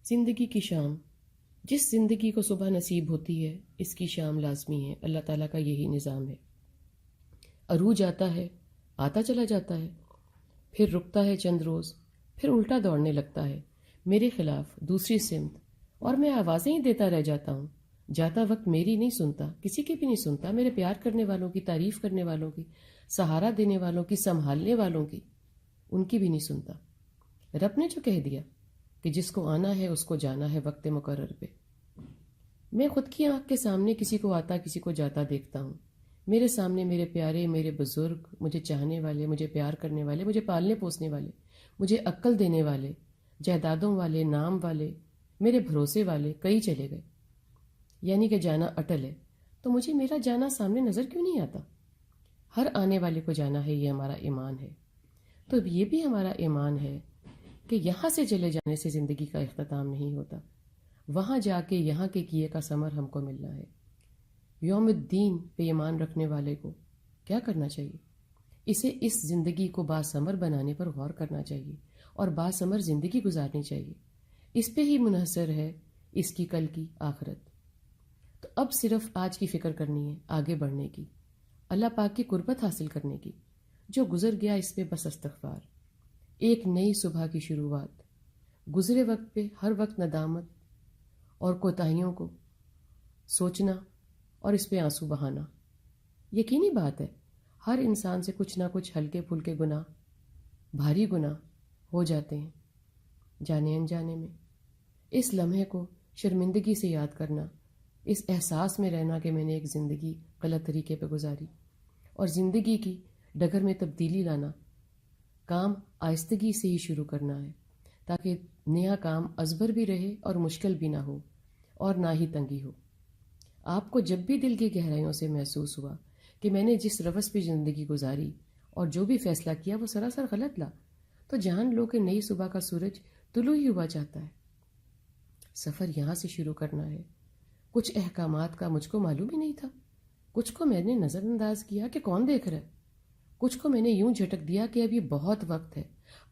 زندگی کی شام. جس زندگی کو صبح نصیب ہوتی ہے اس کی شام لازمی ہے. اللہ تعالیٰ کا یہی نظام ہے. عروج آتا ہے، آتا چلا جاتا ہے، پھر رکتا ہے چند روز، پھر الٹا دوڑنے لگتا ہے میرے خلاف دوسری سمت، اور میں آوازیں ہی دیتا رہ جاتا ہوں. جاتا وقت میری نہیں سنتا، کسی کی بھی نہیں سنتا، میرے پیار کرنے والوں کی، تعریف کرنے والوں کی، سہارا دینے والوں کی، سنبھالنے والوں کی، ان کی بھی نہیں سنتا. رب نے جو کہہ دیا کہ جس کو آنا ہے اس کو جانا ہے وقت مقرر پہ. میں خود کی آنکھ کے سامنے کسی کو آتا کسی کو جاتا دیکھتا ہوں. میرے سامنے میرے پیارے، میرے بزرگ، مجھے چاہنے والے، مجھے پیار کرنے والے، مجھے پالنے پوسنے والے، مجھے عقل دینے والے، جائیدادوں والے، نام والے، میرے بھروسے والے کئی چلے گئے. یعنی کہ جانا اٹل ہے. تو مجھے میرا جانا سامنے نظر کیوں نہیں آتا؟ ہر آنے والے کو جانا ہے، یہ ہمارا ایمان ہے. تو یہ بھی ہمارا ایمان ہے کہ یہاں سے چلے جانے سے زندگی کا اختتام نہیں ہوتا، وہاں جا کے یہاں کے کیے کا ثمر ہم کو ملنا ہے. یوم الدین پہ ایمان رکھنے والے کو کیا کرنا چاہیے؟ اسے اس زندگی کو باثمر بنانے پر غور کرنا چاہیے اور باثمر زندگی گزارنی چاہیے. اس پہ ہی منحصر ہے اس کی کل کی آخرت. تو اب صرف آج کی فکر کرنی ہے، آگے بڑھنے کی، اللہ پاک کی قربت حاصل کرنے کی. جو گزر گیا اس پہ بس استغفار. ایک نئی صبح کی شروعات. گزرے وقت پہ ہر وقت ندامت اور کوتاہیوں کو سوچنا اور اس پہ آنسو بہانا. یقینی بات ہے ہر انسان سے کچھ نہ کچھ ہلکے پھلکے گناہ، بھاری گناہ ہو جاتے ہیں جانے انجانے میں. اس لمحے کو شرمندگی سے یاد کرنا، اس احساس میں رہنا کہ میں نے ایک زندگی غلط طریقے پہ گزاری، اور زندگی کی ڈگر میں تبدیلی لانا. کام آہستگی سے ہی شروع کرنا ہے تاکہ نیا کام ازبر بھی رہے اور مشکل بھی نہ ہو اور نہ ہی تنگی ہو. آپ کو جب بھی دل کی گہرائیوں سے محسوس ہوا کہ میں نے جس روش پہ زندگی گزاری اور جو بھی فیصلہ کیا وہ سراسر غلط لا، تو جان لو کہ نئی صبح کا سورج طلوع ہی ہوا چاہتا ہے. سفر یہاں سے شروع کرنا ہے. کچھ احکامات کا مجھ کو معلوم ہی نہیں تھا، کچھ کو میں نے نظر انداز کیا کہ کون دیکھ رہا ہے، کچھ کو میں نے یوں جھٹک دیا کہ ابھی بہت وقت ہے.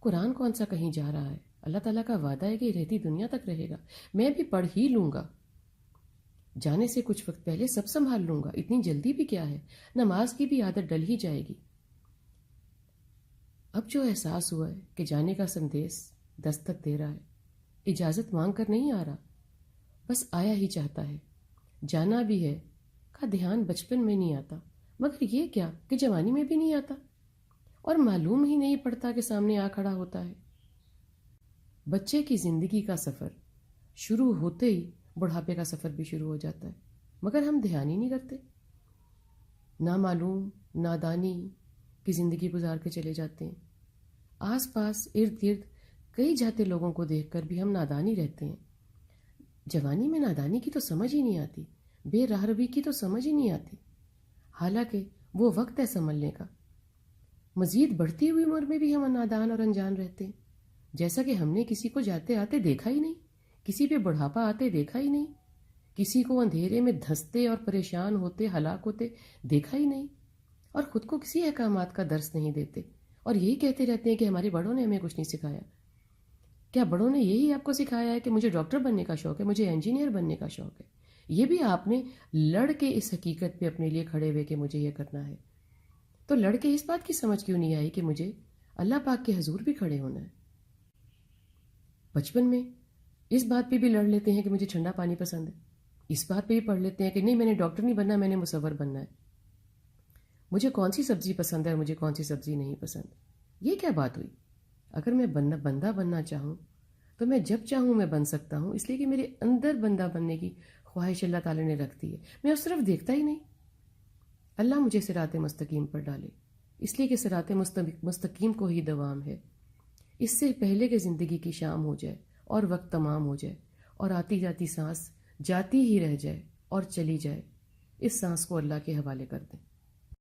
قرآن کون سا کہیں جا رہا ہے؟ اللہ تعالیٰ کا وعدہ ہے کہ رہتی دنیا تک رہے گا، میں بھی پڑھ ہی لوں گا. جانے سے کچھ وقت پہلے سب سنبھال لوں گا، اتنی جلدی بھی کیا ہے، نماز کی بھی عادت ڈل ہی جائے گی. اب جو احساس ہوا ہے کہ جانے کا سندیش دستک دے رہا ہے، اجازت مانگ کر نہیں آ رہا، بس آیا ہی چاہتا ہے. جانا بھی ہے کا دھیان بچپن میں نہیں آتا، مگر یہ کیا کہ جوانی میں بھی نہیں آتا، اور معلوم ہی نہیں پڑتا کہ سامنے آ کھڑا ہوتا ہے. بچے کی زندگی کا سفر شروع ہوتے ہی بڑھاپے کا سفر بھی شروع ہو جاتا ہے، مگر ہم دھیان ہی نہیں کرتے. نامعلوم، نادانی کی زندگی گزار کے چلے جاتے ہیں. آس پاس ارد گرد کئی جاتے لوگوں کو دیکھ کر بھی ہم نادان ہی رہتے ہیں. جوانی میں نادانی کی تو سمجھ ہی نہیں آتی، بے راہ روی کی تو سمجھ ہی نہیں آتی، حالانکہ وہ وقت ہے سنبھلنے کا. مزید بڑھتی ہوئی عمر میں بھی ہم نادان اور انجان رہتے ہیں، جیسا کہ ہم نے کسی کو جاتے آتے دیکھا ہی نہیں، کسی پہ بڑھاپا آتے دیکھا ہی نہیں، کسی کو اندھیرے میں دھنستے اور پریشان ہوتے ہلاک ہوتے دیکھا ہی نہیں، اور خود کو کسی احکامات کا درس نہیں دیتے، اور یہی کہتے رہتے ہیں کہ ہمارے بڑوں نے ہمیں کچھ نہیں سکھایا. کیا بڑوں نے یہی آپ کو سکھایا ہے کہ مجھے ڈاکٹر بننے کا شوق ہے، مجھے انجینئر بننے کا شوق ہے؟ یہ بھی آپ نے لڑ کے اس حقیقت پہ اپنے لیے کھڑے ہوئے کہ مجھے یہ کرنا ہے. تو لڑ کے اس بات کی سمجھ کیوں نہیں آئی کہ مجھے اللہ پاک کے حضور بھی کھڑے ہونا ہے؟ بچپن میں اس بات پہ بھی لڑ لیتے ہیں کہ مجھے ٹھنڈا پانی پسند ہے، اس بات پہ بھی پڑھ لیتے ہیں کہ نہیں میں نے ڈاکٹر نہیں بننا، میں نے مصور بننا ہے. مجھے کون سی سبزی پسند ہے اور مجھے کون سی سبزی نہیں پسند. یہ کیا بات ہوئی؟ اگر میں بندہ بننا چاہوں تو میں جب چاہوں میں بن سکتا ہوں، اس لیے کہ میرے اندر بندہ بننے کی خواہش اللہ تعالیٰ نے رکھ دی ہے. میں اس طرف دیکھتا ہی نہیں. اللہ مجھے صراط مستقیم پر ڈالے، اس لیے کہ صراط مستقیم کو ہی دوام ہے. اس سے پہلے کہ زندگی کی شام ہو جائے اور وقت تمام ہو جائے اور آتی جاتی سانس جاتی ہی رہ جائے اور چلی جائے، اس سانس کو اللہ کے حوالے کر دیں.